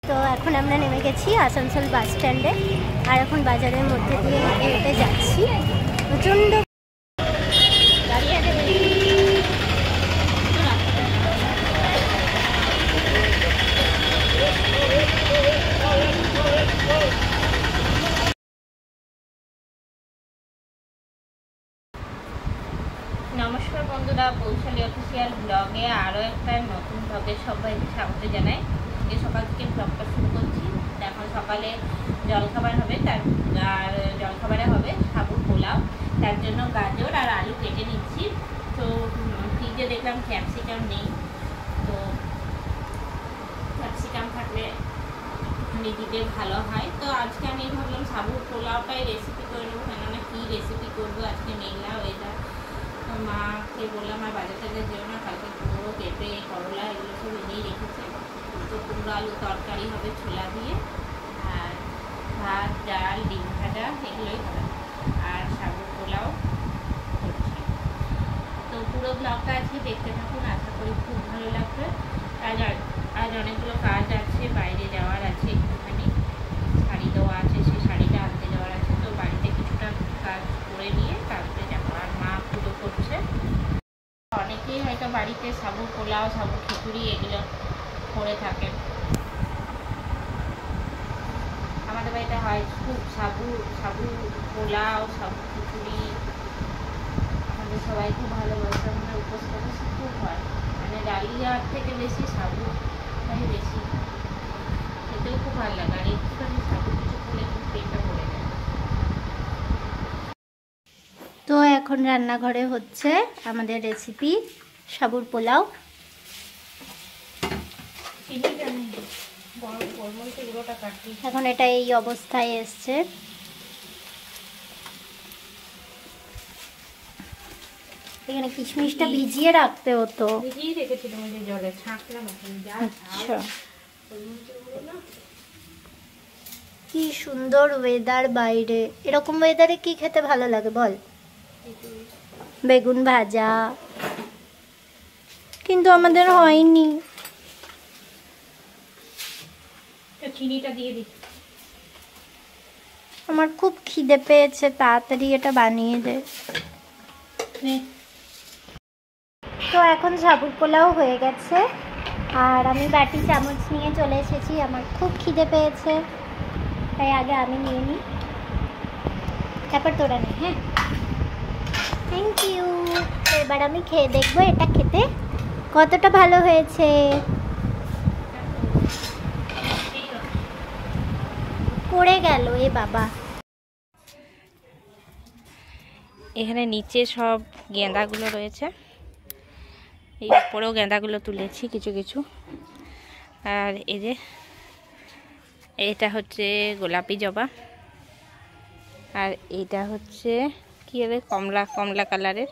তো এখন আমরা নেমে গেছি আসানসোল বাস স্ট্যান্ডে, আর এখন বাজারের মধ্যে দিয়ে হেঁটে যাচ্ছি। প্রচণ্ড নমস্কার বন্ধুরা, পৌশালী অফিসিয়াল ব্লগে আরও একটা নতুন ব্লগে সবাইকে স্বাগত জানাই। যে সকাল থেকে ব্লগটা শুরু করছি। এখন সকালে জলখাবার হবে, আর জলখাবারে হবে সাবুর পোলাও। তার জন্য গাজর আর আলু কেটে নিচ্ছি। তো ফ্রিজে দেখলাম ক্যাপসিকাম নেই, তো ক্যাপসিকাম থাকলে দিতে ভালো হয়। তো আজকে আমি ভাবলাম সাবুর পোলাওটাই রেসিপি করে নেবো, কেননা কী রেসিপি করবো আজকে মেঘলা ওয়েদার। মাকে বললাম আর বাজার থেকে যেও না, কালকে কুমড়ো, পেঁপে, করলা এগুলো সব এনেই রেখেছে। তো কুমড়ো আলু তরকারি হবে ছোলা দিয়ে, আর ভাত, ডাল, ডিম ভাজা এগুলোই হবে, আর সাবুর পোলাও হচ্ছে। তো পুরো ব্লগটা আজকে দেখতে থাকুন, আশা করি খুব ভালো লাগবে। আজ অনেকগুলো কাজ আছে, বাইরে যাওয়ার আছে, একটুখানি শাড়ি দেওয়া আছে, সেই শাড়িটা আনতে যাওয়ার আছে। তো বাড়িতে কিছুটা কাজ করে নিয়ে তারপরে যাবো। আর মা পুজো করছে। অনেকেই হয়তো বাড়িতে সাবুর পোলাও, সাবুর খিচুড়ি এগুলো করে থাকেন। আমাদের বাড়িতে হয় খুব সাবু পোলাও, সাবু খিচুড়ি। আমাদের সবাই খুব ভালোবাসে, আমাদের উপোস খুব হয়, মানে ডালিয়ার থেকে বেশি সাবুটাই বেশি খেতেও খুব ভালো লাগে। আর একটুখানি সাবু কিছু করলে খুব পেটটা ভরে যায়। তো এখন রান্নাঘরে হচ্ছে আমাদের রেসিপি সাবুর পোলাও। এখন এটা এই অবস্থায় এসছে। এখানে কিশমিশটা ভিজিয়ে রাখতে হতো। আচ্ছা, কি সুন্দর ওয়েদার বাইরে। এরকম ওয়েদারে কি খেতে ভালো লাগে বল? বেগুন ভাজা, কিন্তু আমাদের হয়নি। চিনিটা দিয়ে দিই। আমার খুব খিদে পেয়েছে, তাড়াতাড়ি এটা বানিয়ে দে। তো এখন সাবুর পোলাও হয়ে গেছে, আর আমি বাটি চামচ নিয়ে চলে এসেছি। আমার খুব খিদে পেয়েছে, তাই আগে আমি নিয়ে নিই, তারপর তোরা নে। হ্যাঁ, থ্যাংক ইউ। এবার আমি খেয়ে দেখবো এটা খেতে কতটা ভালো হয়েছে। পড়ে গেল এ বাবা। এখানে নিচে সব গেঁদাগুলো রয়েছে, এই উপরেও গেঁদাগুলো তুলেছি কিছু কিছু। আর এই যে এটা হচ্ছে গোলাপি জবা, আর এইটা হচ্ছে কি হবে কমলা কালারের।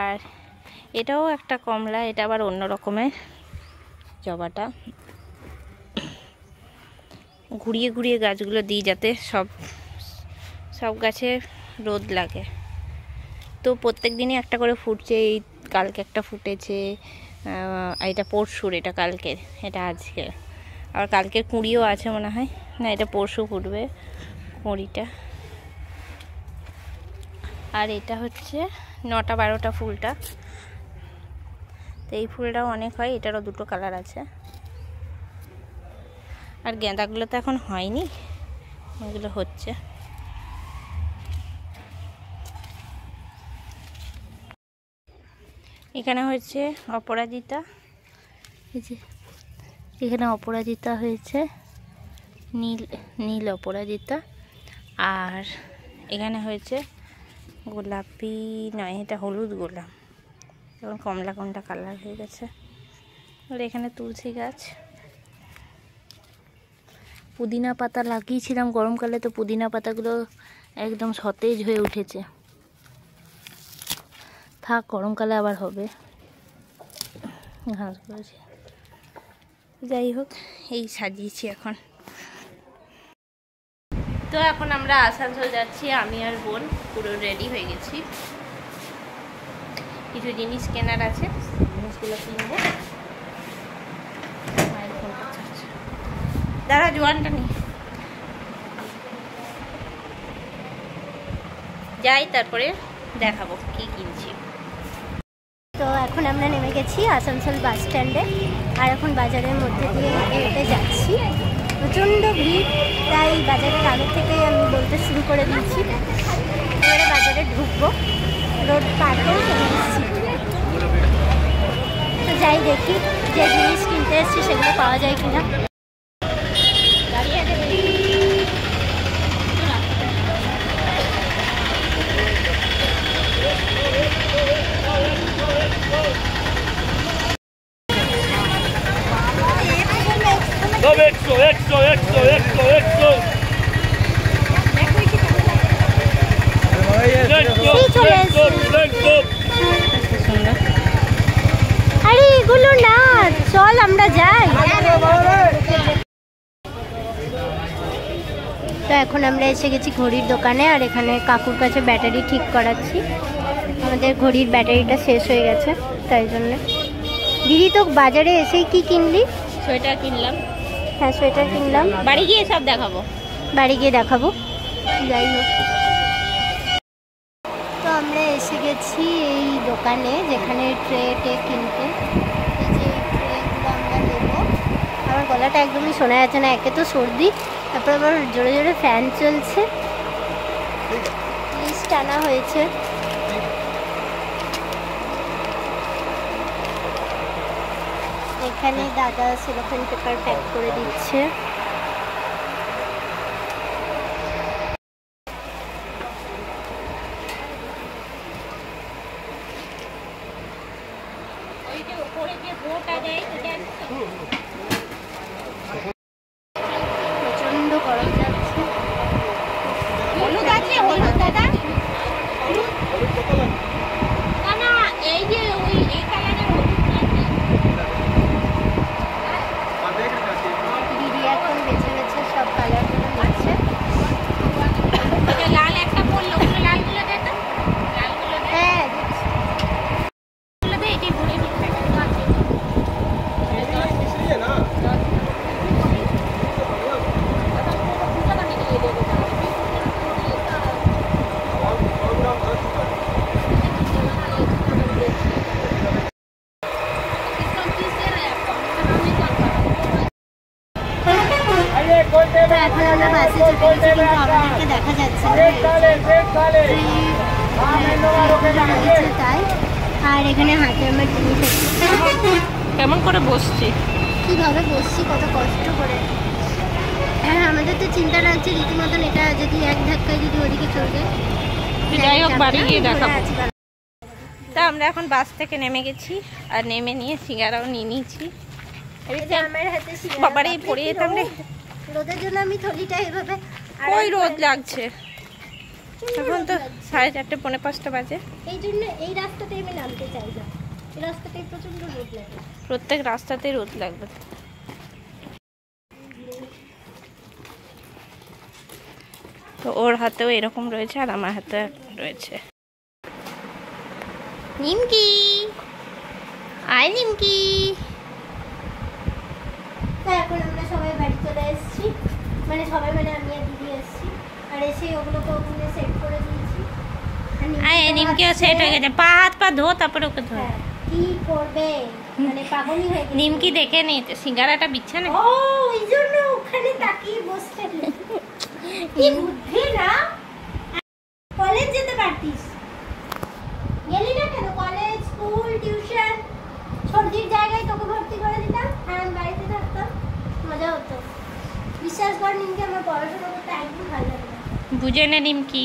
আর এটাও একটা কমলা, এটা আবার অন্য রকমের জবাটা। ঘুরিয়ে ঘুরিয়ে গাছগুলো দিই যাতে সব গাছে রোদ লাগে। তো প্রত্যেক দিনই একটা করে ফুটছে। এই কালকে একটা ফুটেছে, এটা পরশুর, এটা কালকের, এটা আজকে। আর কালকের কুঁড়িও আছে মনে হয়, না এটা পরশু ফুটবে কুঁড়িটা। আর এটা হচ্ছে 9টা-12টা ফুলটা। তো এই ফুলটাও অনেক হয়, এটারও দুটো কালার আছে। আর গেঁদাগুলো তো এখন হয়নি, এগুলো হচ্ছে। এখানে হয়েছে অপরাজিতা, এই যে এখানে অপরাজিতা হয়েছে, নীল অপরাজিতা। আর এখানে হয়েছে গোলাপি নয়, এটা হলুদ গোলাপ, এখন কমলা কালার হয়ে গেছে। আর এখানে তুলসী গাছ, পুদিনা পাতা লাগিয়েছিলাম গরমকালে, তো পুদিনা পাতাগুলো একদম সতেজ হয়ে উঠেছে। থাক, গরমকালে আবার হবে, ঘাস করেছে। যাই হোক, এই সাজিয়েছি এখন। তো এখন আমরা আসানসোল যাচ্ছি, আমি আর বোন পুরো রেডি হয়ে গেছি। কিছু জিনিস কেনার আছে, জিনিসগুলো কিনবো। মায়ের ফোনটা দাঁড়া জোয়ানটা নি যাই, তারপরে দেখাবো কি কিনছি। তো এখন আমরা নেমে গেছি আসানসোল বাস স্ট্যান্ডে, আর এখন বাজারের মধ্যে দিয়ে হেঁটে যাচ্ছি। প্রচণ্ড ভিড়, তাই বাজারের আগে থেকে আমি বলতে শুরু করে দিয়েছি। এবারে বাজারে ঢুকবো, রোড পার করে চলে এসেছি। তো যাই দেখি যে জিনিস কিনতে এসেছি সেগুলো পাওয়া যায় কিনা। আরে এগুলো না, চল আমরা যাই। তো এখন আমরা এসে গেছি ঘড়ির দোকানে, আর এখানে কাকুর কাছে ব্যাটারি ঠিক করাচ্ছি। আমাদের ঘড়ির ব্যাটারিটা শেষ হয়ে গেছে, তাই জন্য। দিদি তো বাজারে এসেই কি কিনলি? সোয়েটার কিনলাম। হ্যাঁ, সোয়েটার কিনলাম। বাড়ি গিয়ে সব দেখাবো। বাড়ি গিয়ে দেখাবো, যাই হোক। তো আমরা এসে গেছি এই দোকানে, যেখানে ট্রে কিনতে। এই যে ট্রেগুলো আমরা নেবো। আমার গলাটা একদমই শোনা যাচ্ছে না, একে তো সর্দি, তারপর আবার জোরে জোরে ফ্যান চলছে। লিস্ট আনা হয়েছে। এখানে দাদা সেলোফেন পেপার প্যাক করে দিচ্ছে। প্রচন্ড গরম যাচ্ছে। হলুদ আছে, হলুদ দাদা। না না, এই যে ওই এই কালারের হলুদ আছে। দিদি এখন বেছে বেছে সব কালারগুলো নিচ্ছে। লাল একটা পড়লো, ওগুলো লালগুলো দে তো। লালগুলো দে। হ্যাঁ, লালগুলো দে, এটাই ভরে নিতে আছে। তো এখন আমরা বাসে চেপে গেছি, কিন্তু আমাদেরকে দেখা যাচ্ছে না, তাই। আর এখানে হাতে আমার জিনিস আছে। কেমন করে বসছি, কীভাবে বসছি, কত কষ্ট করে। হ্যাঁ, আমাদের তো চিন্তা লাগছে রীতিমতন, এটা যদি এক ধাক্কায় যদি ওদিকে চলে যায়। যাই হোক, বাড়ি গিয়ে দেখাবো। তা আমরা এখন বাস থেকে নেমে গেছি, আর নেমে নিয়ে সিঙ্গারাও নিয়ে নিয়েছি। আমার হাতে বাবারে পড়ে যেতাম রে। রোদের জন্য আমি থলিটা এভাবে। ওই রোদ লাগছে, এখন তো 4:30 পৌনে 5টা বাজে। এই জন্য এই রাস্তাতে আমি নামতে চাই না, এই রাস্তাটাই প্রচন্ড রোদ লাগে। প্রত্যেক রাস্তাতেই রোদ লাগবে। তো ওর হাতেও এরকম রয়েছে, আর আমার হাতে রয়েছে। নিমকি, আয় নিমকি। এখন আমরা সবাই বাড়ি চলে এসেছি, মানে সবাই মানে আমি আর দিদি এসেছি, আর এসে ওগুলোকে ওখানে সেট করে দিয়েছি। আয় নিমকিও সেট হয়ে গেছে। পা হাত পা ধো, তারপরে ওকে ধো। কি করবে, মানে পাগলই হয়ে গেছে। নিমকি দেখে নিতে, সিঙ্গারাটা বিছানে। ও, ওই জন্য ওখানে তাকিয়ে বসতে। কি বুদ্ধি না, কলেজ যেতে পারতিস, গেলি না কেন? কলেজ, স্কুল, টিউশন, সর্দির জায়গায় তোকে ভর্তি করে দিতাম, আর আমি বাড়িতে থাকতাম, মজা হতো। বিশ্বাস কর নিমকি, আমার পড়াশোনা করতে একদম ভালো লাগে না। বুঝে নে নিমকি।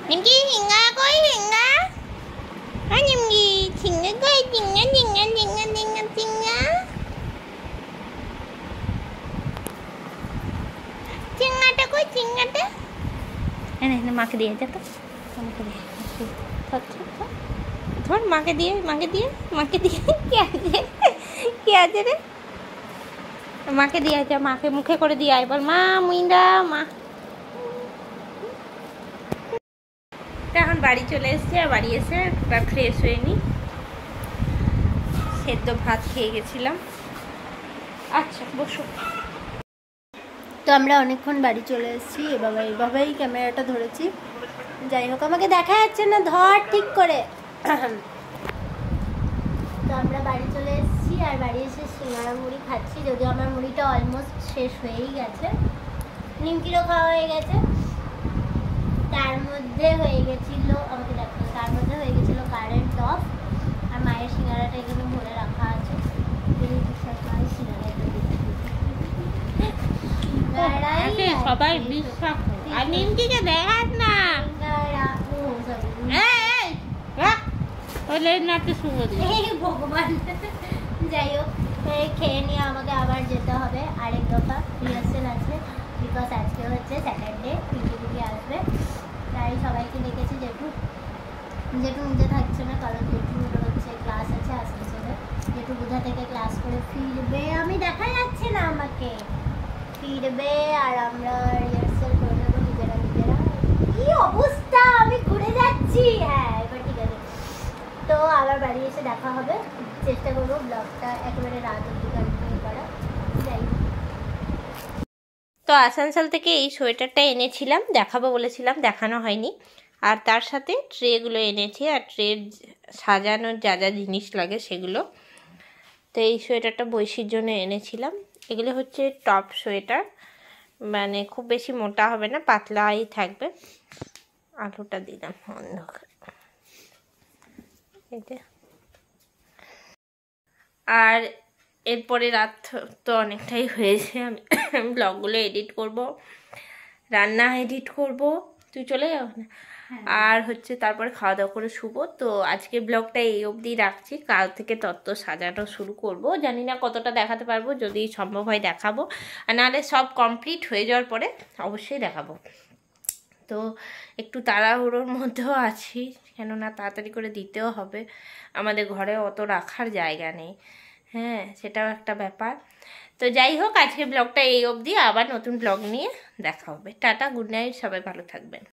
নিমকি হিঙ্গা কই, হিঙ্গা হ্যাঁ নিমকি, ঝিঙ্গা কই, ঝিঙ্গা ঝিঙ্গা ঝিঙ্গা ঝিঙ্গা ঝিঙ্গা ঝিঙ্গাটা কই, ঝিঙ্গাটা এনে মাকে দিয়ে যা তো, মাকে দিয়ে ধর, মাকে দিয়ে কি আছে, কি আছে রে, মাকে দিয়ে যা, মাকে মুখে করে দিয়ে আয়, বল মা মুইন্দা মা। এখন বাড়ি চলে এসেছি, আর বাড়ি এসে ফ্রেশ হয়ে নি, সেদ্ধ ভাত খেয়ে গেছিলাম। আচ্ছা বসো। তো আমরা অনেকক্ষণ বাড়ি চলে এসেছি, এভাবেই ক্যামেরাটা ধরেছি। যাই হোক, আমাকে দেখা যাচ্ছে না, ধর ঠিক করে। তো আমরা বাড়ি চলে এসেছি, আর বাড়ি এসে সিঙ্গারা মুড়ি খাচ্ছি, যদিও আমার মুড়িটা অলমোস্ট শেষ হয়েই গেছে। নিমকিরও খাওয়া হয়ে গেছে। তার মধ্যে হয়ে গেছিল, আমাকে দেখো, তার মধ্যে হয়ে গেছিলো কারেন্ট অফ। আর মায়ের সিঙ্গারাটা এখানে ভরে রাখা আছে। সবাই বিশ্বাস আর নিমকিকে দেখাস না, ভগবান। যাই হোক, খেয়ে নিয়ে আমাকে আবার যেতে হবে আরেক দফা, রিহার্সেল আছে। বিকজ আজকে হচ্ছে স্যাটারডে, পিটি আসবে, তাই সবাইকে ডেকেছি। জেঠু নিজে থাকছে না, কারণ জেঠুর হচ্ছে ক্লাস আছে আসানসোলে। জেঠু বুধা থেকে ক্লাস করে ফিরবে, আমি দেখা যাচ্ছে না, আমাকে ফিরবে, আর আমরা রিহার্সেল করে নেবো নিজেরা। কি অবস্থা, আমি ঘুরে যাচ্ছি। হ্যাঁ, এবার ঠিক আছে। তো আবার বাড়ি এসে দেখা হবে, চেষ্টা করবো ব্লগটা একেবারে রাত অবধি কন্টিনিউ করা। যাই হোক, তো আসানসোল থেকে এই সোয়েটারটা এনেছিলাম, দেখাবো বলেছিলাম, দেখানো হয়নি। আর তার সাথে ট্রেগুলো এনেছি, আর ট্রের সাজানোর যা যা জিনিস লাগে সেগুলো। তো এই সোয়েটারটা বৈশির জন্য এনেছিলাম। এগুলো হচ্ছে টপ সোয়েটার, মানে খুব বেশি মোটা হবে না, পাতলাই থাকবে। আলুটা দিলাম অন্ধকার। আর এরপরে রাত তো অনেকটাই হয়েছে, আমি ব্লগগুলো এডিট করব, রান্না এডিট করব। তুই চলে যাও না? আর হচ্ছে তারপরে খাওয়া দাওয়া করে শুবো। তো আজকে ব্লগটা এই অবধি রাখছি, কাল থেকে তত্ত্ব সাজানো শুরু করব। জানি না কতটা দেখাতে পারবো, যদি সম্ভব হয় দেখাবো, আর নাহলে সব কমপ্লিট হয়ে যাওয়ার পরে অবশ্যই দেখাবো। তো একটু তাড়াহুড়োর মধ্যেও আছি, কেননা তাড়াতাড়ি করে দিতেও হবে, আমাদের ঘরে অত রাখার জায়গা নেই। হ্যাঁ, সেটাও একটা ব্যাপার। তো যাই হোক, আজকে ব্লগটা এই অবধি, আবার নতুন ব্লগ নিয়ে দেখা হবে। টাটা, গুড নাইট, সবাই ভালো থাকবেন।